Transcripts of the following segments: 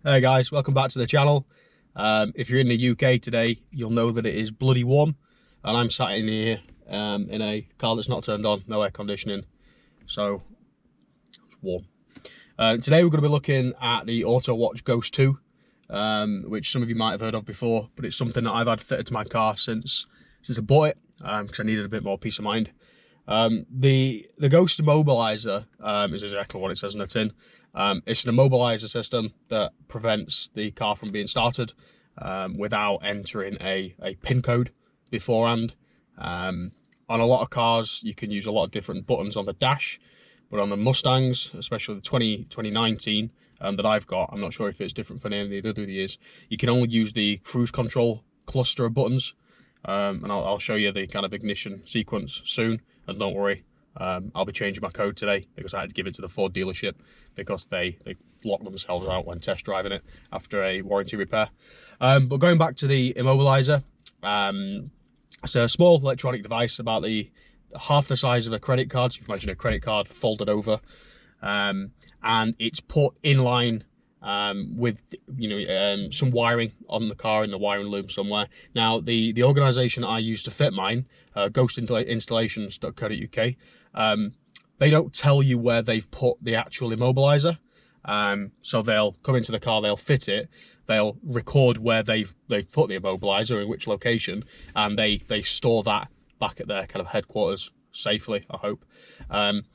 Hey guys, welcome back to the channel. If you're in the UK today, you'll know that it is bloody warm, and I'm sat in here in a car that's not turned on, no air conditioning, so it's warm. Today we're going to be looking at the AutoWatch Ghost 2, which some of you might have heard of before, but it's something that I've had fitted to my car since I bought it, because I needed a bit more peace of mind. The Ghost Immobiliser is exactly what it says in the tin. It's an immobiliser system that prevents the car from being started without entering a PIN code beforehand. On a lot of cars, you can use a lot of different buttons on the dash, but on the Mustangs, especially the 2019 that I've got, I'm not sure if it's different for any of the other years, you can only use the cruise control cluster of buttons. And I'll show you the kind of ignition sequence soon, and don't worry, I'll be changing my code today because I had to give it to the Ford dealership because they locked themselves out when test driving it after a warranty repair. But going back to the Immobiliser, it's a small electronic device about half the size of a credit card. So you can imagine a credit card folded over, and it's put in line with some wiring on the car in the wiring loom somewhere. Now the organisation I use to fit mine, ghostinstallations.co.uk, they don't tell you where they've put the actual immobiliser. So they'll come into the car, they'll fit it, they'll record where they've put the immobiliser, in which location, and they store that back at their kind of headquarters safely, I hope. And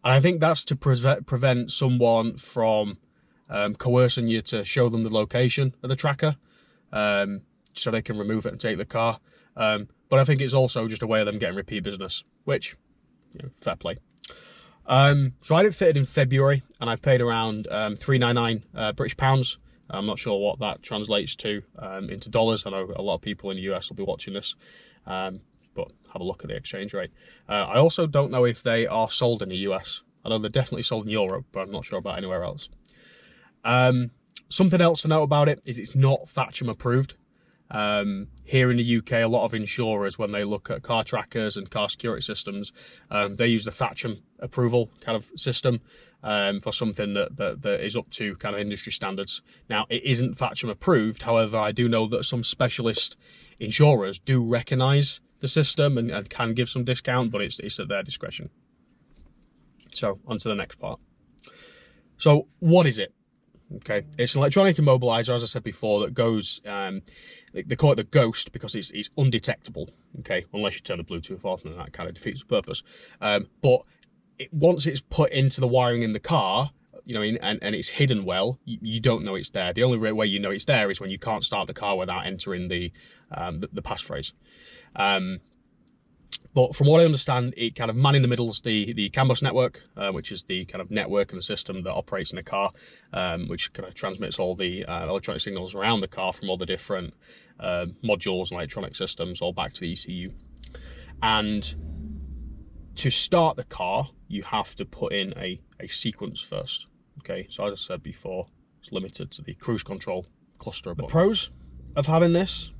I think that's to prevent someone from coercing you to show them the location of the tracker, so they can remove it and take the car. But I think it's also just a way of them getting repeat business, which, fair play. So I had it fitted in February, and I've paid around £399 British pounds. I'm not sure what that translates to into dollars. I know a lot of people in the US will be watching this, but have a look at the exchange rate. I also don't know if they are sold in the US. I know they're definitely sold in Europe, but I'm not sure about anywhere else. Something else to note about it is it's not Thatcham approved. Here in the UK, a lot of insurers, when they look at car trackers and car security systems, they use the Thatcham approval kind of system for something that is up to kind of industry standards. Now, it isn't Thatcham approved. However, I do know that some specialist insurers do recognise the system and can give some discount, but it's at their discretion. So, on to the next part. So, what is it? Okay, it's an electronic immobiliser, as I said before, that goes, they call it the Ghost because it's undetectable, okay, unless you turn the Bluetooth off, and that kind of defeats the purpose. But once it's put into the wiring in the car, and it's hidden well, you don't know it's there. The only way you know it's there is when you can't start the car without entering the passphrase. But from what I understand, it kind of in the middle's the CAN bus network, which is the kind of network and system that operates in a car, which kind of transmits all the electronic signals around the car from all the different modules and electronic systems all back to the ECU. And to start the car, you have to put in a sequence first. Okay, so as I said before, it's limited to the cruise control cluster. The pros of having this,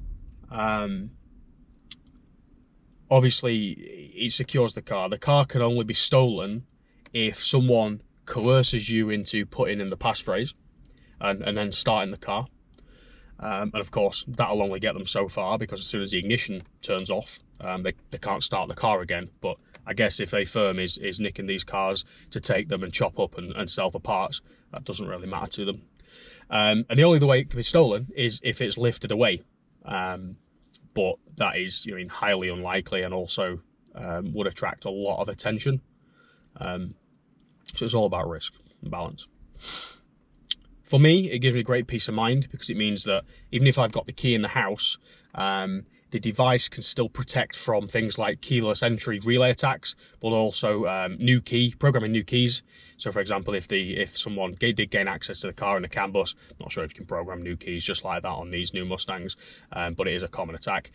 obviously, it secures the car. The car can only be stolen if someone coerces you into putting in the passphrase and then starting the car. And of course, that'll only get them so far, because as soon as the ignition turns off, they can't start the car again. But I guess if a firm is nicking these cars to take them and chop up and sell for parts, that doesn't really matter to them. And the only other way it can be stolen is if it's lifted away. But that is, highly unlikely, and also would attract a lot of attention. So it's all about risk and balance. For me, it gives me great peace of mind, because it means that even if I've got the key in the house, the device can still protect from things like keyless entry relay attacks, but also programming new keys. So, for example, if someone did gain access to the car in the CAN bus, not sure if you can program new keys just like that on these new Mustangs, but it is a common attack.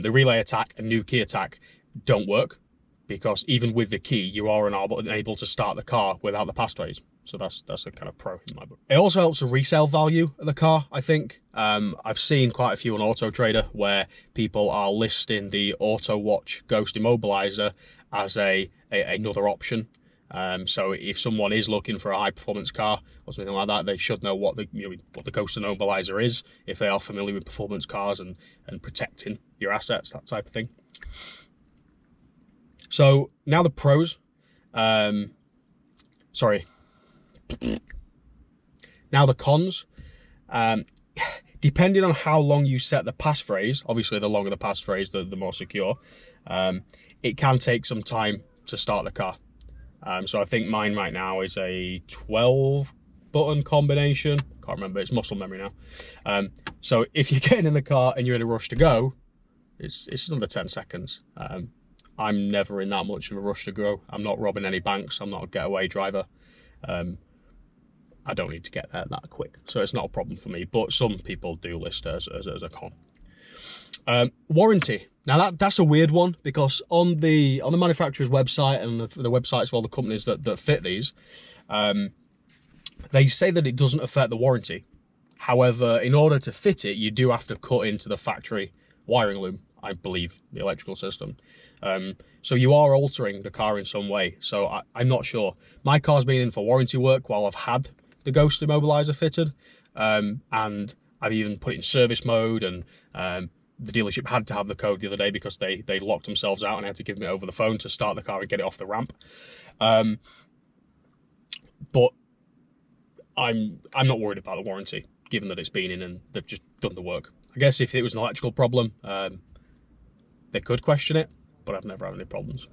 The relay attack and new key attack don't work, because even with the key, you are unable to start the car without the passphrase. So that's a kind of pro in my book. It also helps the resale value of the car, I think. I've seen quite a few on Auto Trader where people are listing the AutoWatch Ghost Immobiliser as another option So if someone is looking for a high performance car or something like that, they should know what the what the Ghost Immobiliser is, if they are familiar with performance cars and protecting your assets, that type of thing. So now the pros. Sorry. Now the cons. Depending on how long you set the passphrase, obviously the longer the passphrase, the more secure. It can take some time to start the car. So I think mine right now is a 12 button combination. Can't remember, it's muscle memory now. So if you're getting in the car and you're in a rush to go, it's under 10 seconds. I'm never in that much of a rush to go. I'm not robbing any banks. I'm not a getaway driver. I don't need to get there that quick, so it's not a problem for me. But some people do list it as a con. Warranty. Now that's a weird one, because on the manufacturer's website and the websites of all the companies that fit these, they say that it doesn't affect the warranty. However, in order to fit it, you do have to cut into the factory wiring loom, I believe, the electrical system. So you are altering the car in some way. So I'm not sure. My car's been in for warranty work while I've had the Ghost Immobiliser fitted, and I've even put it in service mode, and the dealership had to have the code the other day because they locked themselves out and had to give me it over the phone to start the car and get it off the ramp. But I'm not worried about the warranty, given that it's been in and they've just done the work. I guess if it was an electrical problem, they could question it, but I've never had any problems.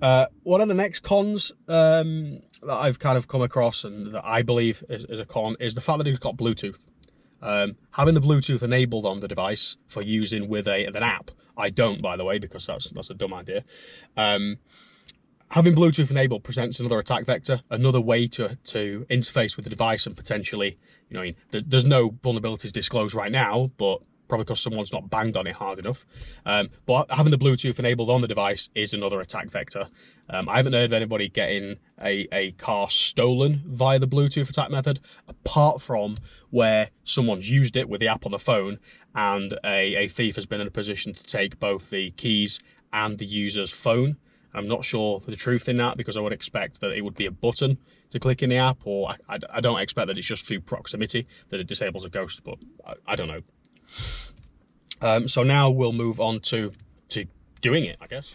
One of the next cons that I've kind of come across, and that I believe is a con, is the fact that it's got Bluetooth. Having the Bluetooth enabled on the device for using with an app, I don't, by the way, because that's a dumb idea. Having Bluetooth enabled presents another attack vector, another way to interface with the device and potentially, there's no vulnerabilities disclosed right now, but probably because someone's not banged on it hard enough. But having the Bluetooth enabled on the device is another attack vector. I haven't heard of anybody getting a car stolen via the Bluetooth attack method, apart from where someone's used it with the app on the phone and a thief has been in a position to take both the keys and the user's phone. I'm not sure the truth in that, because I would expect that it would be a button to click in the app, or I don't expect that it's just through proximity that it disables a Ghost, but I don't know. So now we'll move on to doing it, I guess.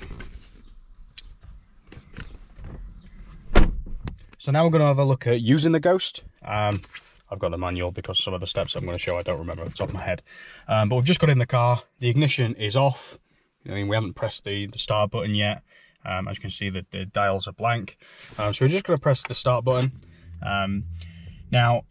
So now we're going to have a look at using the Ghost. I've got the manual because some of the steps I'm going to show I don't remember off the top of my head. But we've just got in the car. The ignition is off. We haven't pressed the start button yet. As you can see, the dials are blank. So we're just going to press the start button. Now,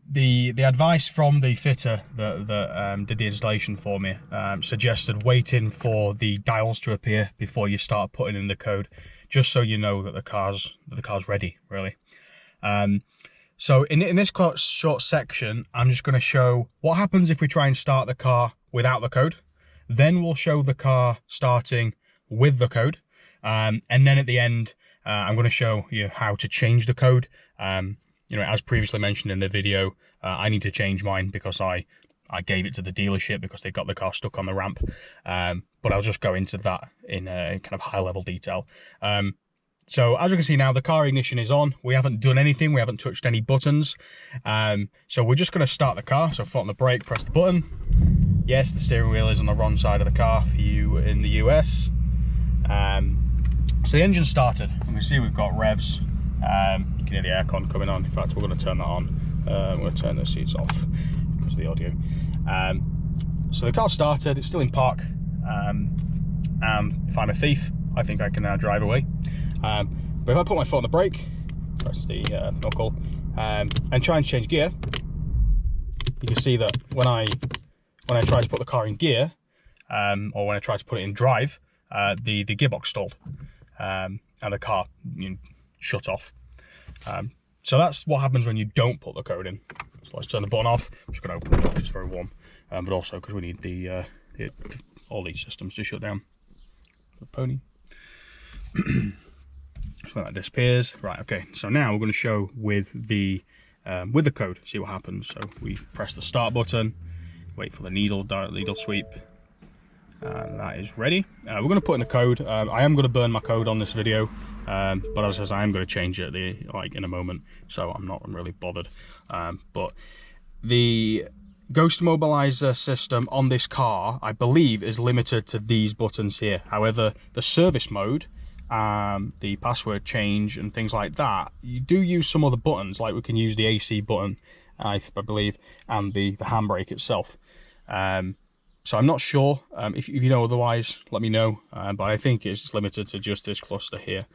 the advice from the fitter that did the installation for me suggested waiting for the dials to appear before you start putting in the code, just so you know that the car's ready, really. So in this short section, I'm just going to show what happens if we try and start the car without the code. Then we'll show the car starting with the code. And then at the end, I'm going to show you how to change the code. As previously mentioned in the video, I need to change mine because I gave it to the dealership because they got the car stuck on the ramp. But I'll just go into that in kind of high level detail. So as you can see now, the car ignition is on. We haven't done anything. We haven't touched any buttons. So we're just going to start the car. So foot on the brake, press the button. Yes, the steering wheel is on the wrong side of the car for you in the US. So the engine started. You can see we've got revs. You can hear the aircon coming on. In fact, we're going to turn that on. I'm going to turn the seats off because of the audio. So the car started. It's still in park. And if I'm a thief, I think I can now drive away. But if I put my foot on the brake, press the knuckle, and try and change gear, you can see that when I try to put the car in gear, or when I try to put it in drive, the gearbox stalled, and the car shut off. So that's what happens when you don't put the code in. So let's turn the button off. I'm just going to open it up, it's very warm, but also because we need all these systems to shut down. The pony. So when that disappears, right? Okay. So now we're going to show with the code. See what happens. So we press the start button, wait for the needle sweep. And that is ready. We're going to put in the code. I am going to burn my code on this video But as I said, I am going to change it in a moment, so I'm not really bothered. But the Ghost Immobiliser system on this car, I believe, is limited to these buttons here. However, the service mode, the password change and things like that, you do use some other buttons, like we can use the AC button, I believe, and the handbrake itself. So I'm not sure. If you know otherwise, let me know. But I think it's limited to just this cluster here.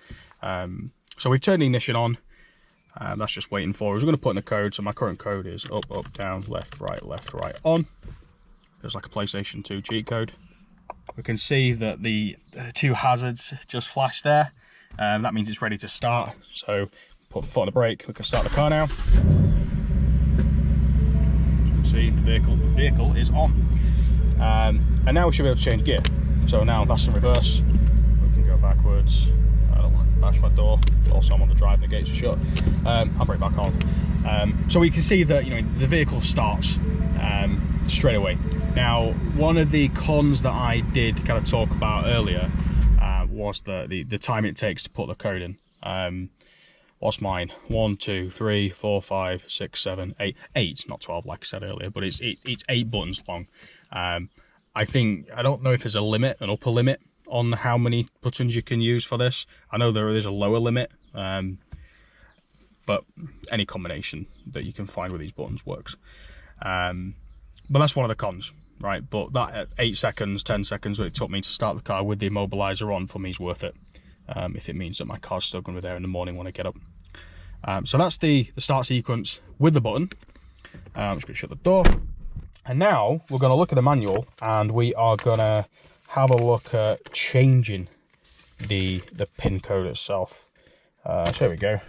So we've turned the ignition on. That's just waiting for us. We're going to put in the code. So my current code is up, up, down, left, right, on. There's like a PlayStation 2 cheat code. We can see that the two hazards just flashed there. That means it's ready to start. So put the foot on the brake. We can start the car now. You can see the vehicle is on. And now we should be able to change gear. So now that's in reverse. We can go backwards. I don't want to bash my door. Also, I'm on the drive, the gates are shut. Handbrake back on. So we can see that, you know, the vehicle starts straight away. Now, one of the cons that I did kind of talk about earlier was the time it takes to put the code in. What's mine? 1, 2, 3, 4, 5, 6, 7, 8. 8, not 12 like I said earlier, but it's 8 buttons long. I don't know if there's a limit, an upper limit on how many buttons you can use for this. I know there is a lower limit, but any combination that you can find with these buttons works. But that's one of the cons, right? But that at 8 seconds, 10 seconds that it took me to start the car with the immobiliser on, for me is worth it. If it means that my car's still going to be there in the morning when I get up. So that's the start sequence with the button. I'm just going to shut the door. And now we're going to look at the manual, and we are going to have a look at changing the pin code itself. So here we go.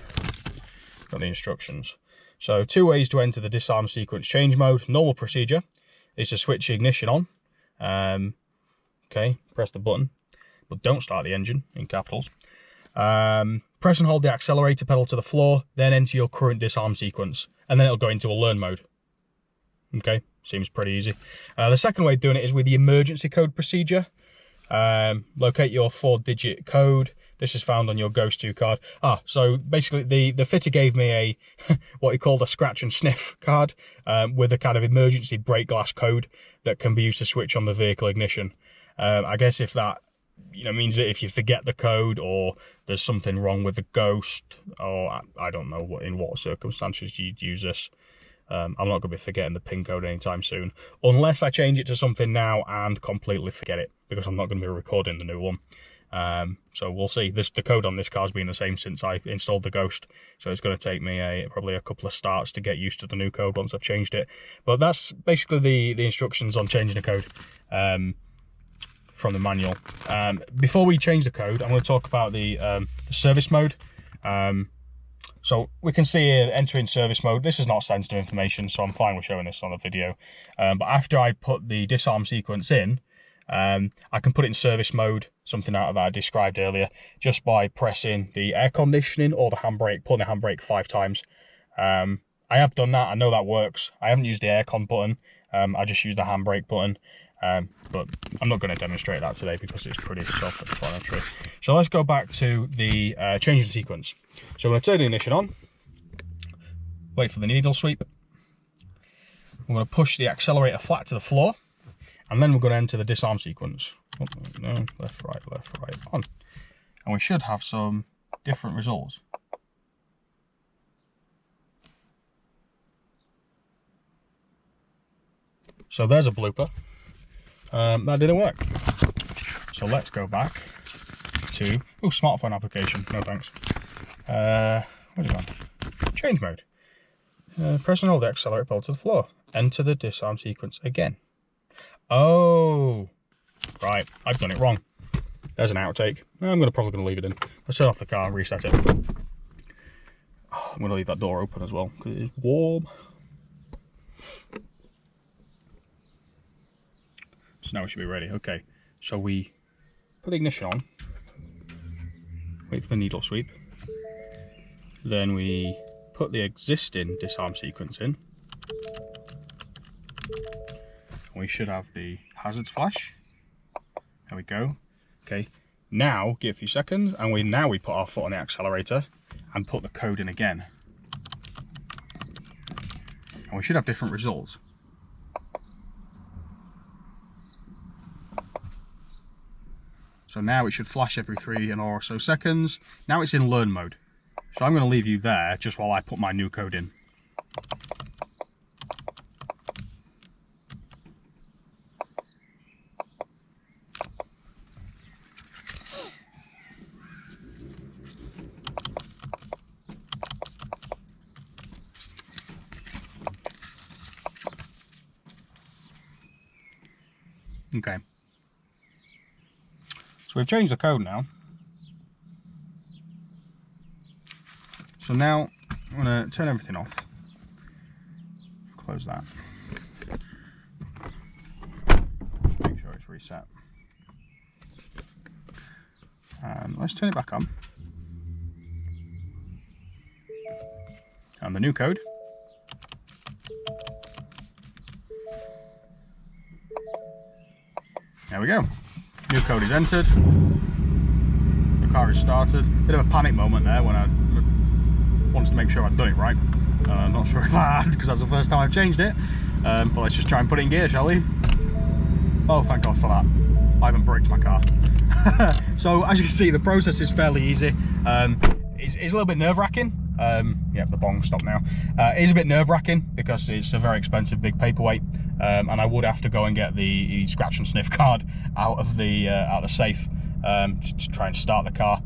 Got the instructions. So 2 ways to enter the disarm sequence change mode. Normal procedure is to switch the ignition on. Okay, press the button, but don't start the engine, in capitals. Press and hold the accelerator pedal to the floor, then enter your current disarm sequence, and then it'll go into a learn mode. Okay, seems pretty easy. The second way of doing it is with the emergency code procedure. Locate your 4-digit code. This is found on your Ghost 2 card. So basically the fitter gave me a what he called a scratch and sniff card with a kind of emergency brake glass code that can be used to switch on the vehicle ignition. I guess if that means that if you forget the code, or there's something wrong with the Ghost, or I don't know in what circumstances you'd use this. I'm not going to be forgetting the pin code anytime soon, unless I change it to something now and completely forget it, because I'm not going to be recording the new one. So we'll see. The code on this car's been the same since I installed the Ghost, so it's going to take me probably a couple of starts to get used to the new code once I've changed it. But that's basically the instructions on changing the code from the manual. Before we change the code, I'm going to talk about the service mode. So we can see here, entering service mode. This is not sensitive information, so I'm fine with showing this on the video. But after I put the disarm sequence in, I can put it in service mode, something out of that I described earlier, just by pressing the air conditioning or the handbrake, pulling the handbrake 5 times. I have done that, I know that works. I haven't used the aircon button, I just used the handbrake button. But I'm not going to demonstrate that today because it's pretty self-explanatory. So let's go back to the changing sequence. So I'm going to turn the ignition on, wait for the needle sweep. I'm going to push the accelerator flat to the floor, and then we're going to enter the disarm sequence. Oh, no, left, right, on. And we should have some different results. So there's a blooper. That didn't work. So let's go back to smartphone application. No thanks. Where's it gone? Change mode. Press and hold the accelerator pedal to the floor. Enter the disarm sequence again. Oh, right. I've done it wrong. There's an outtake. I'm probably going to leave it in. Let's turn off the car and reset it. I'm going to leave that door open as well because it is warm. So now we should be ready. Okay, so we put the ignition on, wait for the needle sweep, then we put the existing disarm sequence in. We should have the hazards flash. There we go. Okay, Now, give a few seconds, and we put our foot on the accelerator and put the code in again. And we should have different results. So now it should flash every 3 or so seconds. Now it's in learn mode. So I'm going to leave you there just while I put my new code in. Okay. So we've changed the code now. So now I'm going to turn everything off. Close that. Just make sure it's reset. And let's turn it back on. And the new code. There we go. New code is entered. The car is started. Bit of a panic moment there when I wanted to make sure I'd done it right. I'm not sure if I had, because that's the first time I've changed it. But let's just try and put it in gear, shall we? Oh, thank God for that. I haven't braked my car. So as you can see, the process is fairly easy. It's a little bit nerve-wracking. Yeah, the bong stopped now. It is a bit nerve-wracking because it's a very expensive big paperweight, and I would have to go and get the scratch and sniff card out of the safe to try and start the car.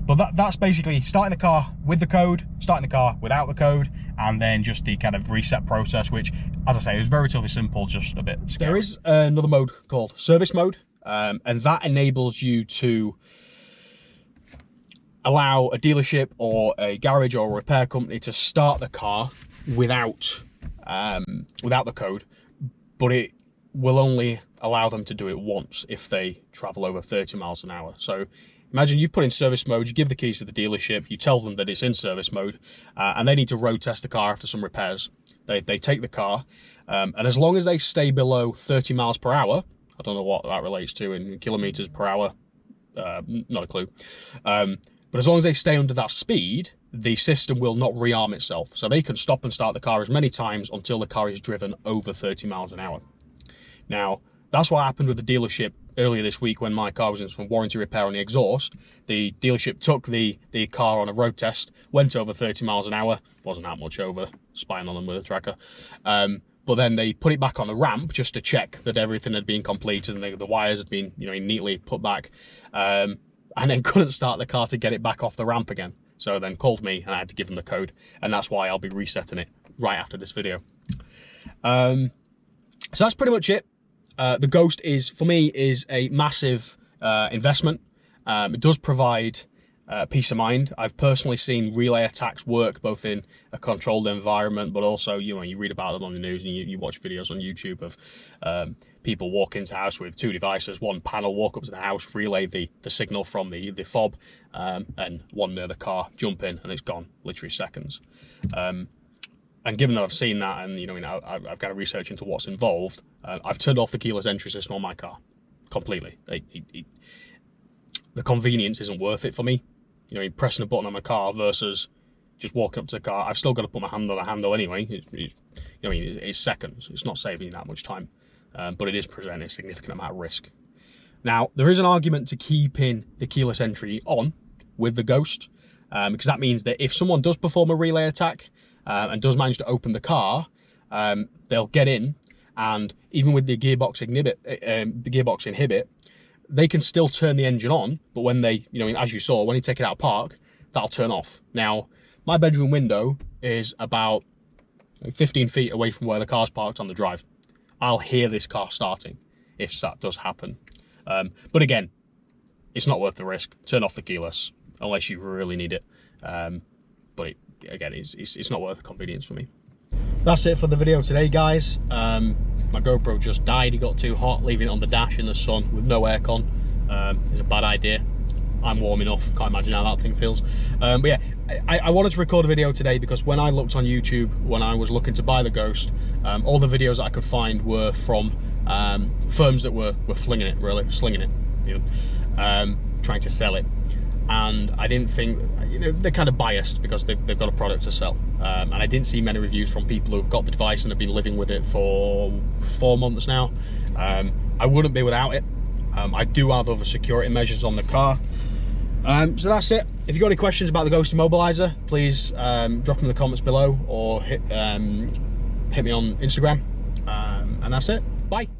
But that's basically starting the car with the code, starting the car without the code, and then just the kind of reset process, which, as I say, is relatively simple, just a bit scary. There is another mode called service mode, and that enables you to allow a dealership or a garage or a repair company to start the car without the code, but it will only allow them to do it once if they travel over 30 miles an hour. So imagine you put in service mode, you give the keys to the dealership, you tell them that it's in service mode, and they need to road test the car after some repairs. They take the car, and as long as they stay below 30 miles per hour, I don't know what that relates to in kilometers per hour, not a clue. But as long as they stay under that speed, the system will not rearm itself. So they can stop and start the car as many times until the car is driven over 30 miles an hour. Now, that's what happened with the dealership earlier this week when my car was in some warranty repair on the exhaust. The dealership took the car on a road test, went over 30 miles an hour, wasn't that much over, spying on them with a tracker. But then they put it back on the ramp just to check that everything had been completed and the wires had been, neatly put back. And then couldn't start the car to get it back off the ramp again. So then called me and I had to give them the code, and that's why I'll be resetting it right after this video. So that's pretty much it. The Ghost for me is a massive investment. It does provide peace of mind. I've personally seen relay attacks work both in a controlled environment, but also, you read about them on the news and you watch videos on YouTube of people walk into the house with 2 devices, one panel, walk up to the house, relay the signal from the fob, and one near the car, jump in, and it's gone, literally seconds. And given that I've seen that, and I've got to research into what's involved, I've turned off the keyless entry system on my car completely. The convenience isn't worth it for me. Pressing a button on my car versus just walking up to the car. I've still got to put my hand on the handle anyway. It's seconds. It's not saving that much time, but it is presenting a significant amount of risk. Now, there is an argument to keeping the keyless entry on with the Ghost, because that means that if someone does perform a relay attack and does manage to open the car, they'll get in, and even with the gearbox inhibit, they can still turn the engine on, but when they, as you saw, when you take it out of park, that'll turn off. Now, my bedroom window is about 15 feet away from where the car's parked on the drive. I'll hear this car starting if that does happen. But again, it's not worth the risk. Turn off the keyless unless you really need it. But again, it's not worth the convenience for me. That's it for the video today, guys. My GoPro just died. It got too hot, leaving it on the dash in the sun with no aircon. It's a bad idea. I'm warm enough, can't imagine how that thing feels. But yeah, I wanted to record a video today because when I looked on YouTube, when I was looking to buy the Ghost, all the videos that I could find were from firms that were flinging it, really, slinging it. trying to sell it. And I didn't think, you know, they're kind of biased because they've got a product to sell. And I didn't see many reviews from people who've got the device and have been living with it for 4 months now. I wouldn't be without it. I do have other security measures on the car. So that's it. If you've got any questions about the Ghost Immobiliser, please drop them in the comments below, or hit me on Instagram. And that's it. Bye.